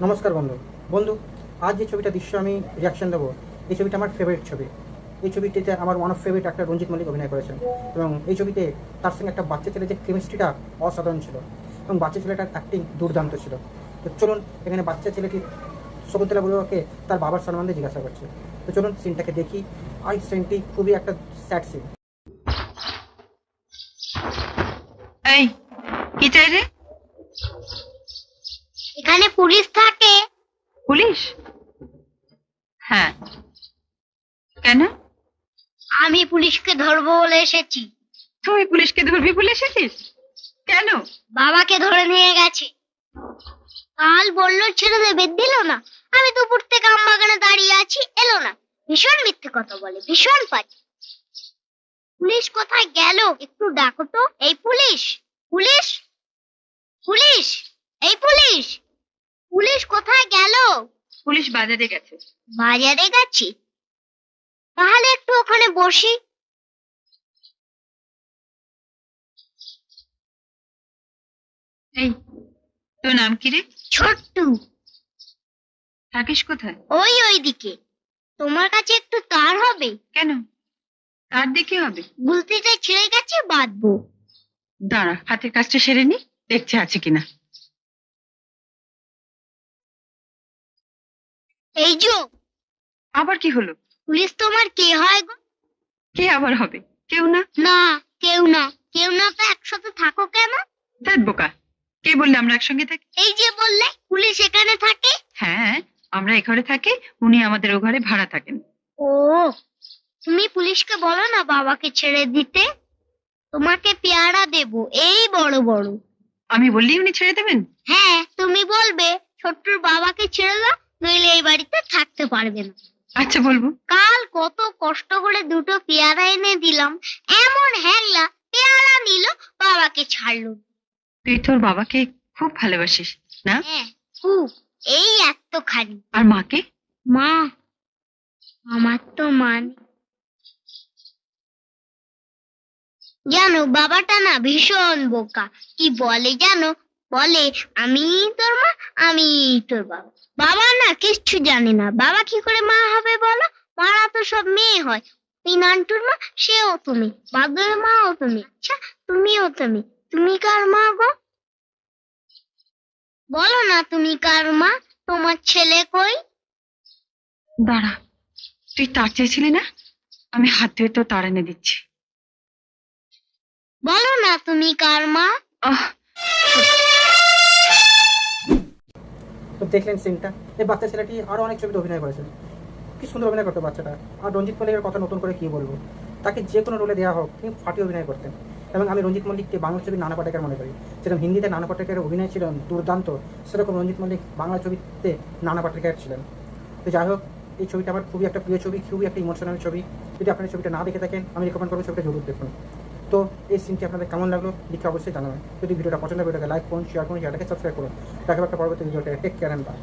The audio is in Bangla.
নমস্কার বন্ধু বন্ধু আজ যে ছবিটা দৃশ্য আমি রিয়াকশন দেবো, এই ছবিটা আমার ফেভারিট ছবি। এই ছবিটিতে আমার ওয়ান অফ ফেভারিট একটা রঞ্জিত মল্লিক অভিনয় করেছেন এবং এই ছবিতে তার সঙ্গে একটা বাচ্চা ছেলে যে কেমিস্ট্রিটা অসাধারণ ছিল এবং বাচ্চা ছেলেটার অ্যাক্টিং দুর্দান্ত ছিল। তো চলুন, এখানে বাচ্চা ছেলেটি শকুন্তলা বড়ুয়াকে তার বাবার সম্বন্ধে জিজ্ঞাসা করছে। তো চলুন সিনটাকে দেখি। আর সিনটি খুবই একটা স্যাড সিন। এই কি চাই রে? এখানে পুলিশ থাকে। পুলিশ? হ্যাঁ, কেন? আমি পুলিশকে ধরবো বলে এসেছি। তুই পুলিশকে ধরবি বলে এসেছিস? কেন? বাবাকে ধরে নিয়ে গেছে। কাল বললো ছেড়ে দেবে, দিল না। আমি দুপুর থেকে আমবাগানে দাঁড়িয়ে আছি, এলো না। ভীষণ মিথ্যে কথা বলে, ভীষণ পাজি। পুলিশ কোথায় গেল একটু ডাকো তো। এই পুলিশ, পুলিশ, পুলিশ, এই পুলিশ, পুলিশ কোথায় গেল? পুলিশ বাজারে গেছে। বাজারে গেছি? তাহলে একটু ওখানে বসি। এই, তোর নাম কি রে? ছোট্টু। থাকিস কোথায়? ওইদিকে। তোমার কাছে একটু তার হবে? কেন? তার দেখে হবে? বুলতিটা ছিঁড়ে গেছে, বাঁধবো। দাঁড়া, হাতের কাজটা সেরে নি, দেখছে আছে কিনা। এই যে, আবার কি হলো? পুলিশ তোমার কে হয় গো? কে আবার হবে? কেউ না। না, কেউ না। কেউ না তো একসাথে থাকো কেন? দেখ বোকা, কে বললে আমরা একসঙ্গে থাকি? এই যে বললে পুলিশ এখানে থাকে। হ্যাঁ, আমরা এ ঘরে থাকি, উনি আমাদের ও ঘরে ভাড়া থাকেন। ও, তুমি পুলিশকে বলো না বাবাকে ছেড়ে দিতে। তোমাকে পেয়ারা দেবো, এই বড় বড়। আমি বললেই উনি ছেড়ে দেবেন? হ্যাঁ, তুমি বলবে ছোট্টুর বাবাকে ছেড়ে দাও, নইলে এই বাড়িতে থাকতে পারবে না। আচ্ছা, বলবো। কাল কত কষ্ট করে দুটো পেয়ারা এনে দিলাম, এমন হ্যাংলা পেয়ারা নিল, বাবাকে ছাড়লো। তুই তোর বাবাকে খুব ভালোবাসিস না? হ্যাঁ, খুব। এই এতখানি। আর মাকে? মা, আমার তো মান। জানো বাবাটা না ভীষণ বোকা। কি বলে জানো? বলে আমি তোর মা, আমি তোর বাবা। বাবা না কিচ্ছু জানে না। বাবা কি করে মা হবে বলো? মারা তো সব মেয়ে হয়। এই নান্টুর মা, সেও তুমি। বাদলের মাও তুমি। আচ্ছা, তুমিও তুমি। তুমি কার মা গো? বলো না তুমি কার মা? তোমার ছেলে কই? দাঁড়া, তুই তার চেয়েছিলি না? আমি হাত ধুয়ে তো তার এনে দিচ্ছি। বলো না তুমি কার মা? আহ, তো দেখলেন সিনটা। এই বাচ্চা ছেলেটি আরও অনেক ছবিতে অভিনয় করেছেন। কি সুন্দর অভিনয় করতো বাচ্চাটা। আর রঞ্জিত মল্লিকের কথা নতুন করে কী বলবো, তাকে যে কোনো রোলে দেওয়া হোক তিনি ফাটিয়ে অভিনয় করতেন। এবং আমি রঞ্জিত মল্লিককে বাংলা ছবির নানা পাটেকার মনে করি। যেরকম হিন্দিতে নানা পাটেকারের অভিনয় ছিল দুর্দান্ত, সেরকম রঞ্জিত মল্লিক বাংলা ছবিতে নানা পাটেকার ছিলেন। তো যাই হোক, এই ছবিটা আমার খুবই একটা প্রিয় ছবি, খুবই একটা ইমোশনাল ছবি। যদি আপনারা ছবিটা না দেখে থাকেন, আমি রেকমেন্ড করবো ছবিটা জরুর দেখুন। তো এই সিনটি আপনাদের কেমন লাগলো লিখে অবশ্যই জানাবেন। যদি ভিডিওটা পছন্দ হয়, ভিডিওটাকে লাইক করুন, শেয়ার করুন, চ্যানেলটাকে সাবস্ক্রাইব করুন। দেখা একটা পরবর্তী ভিডিওতে। Take care and by.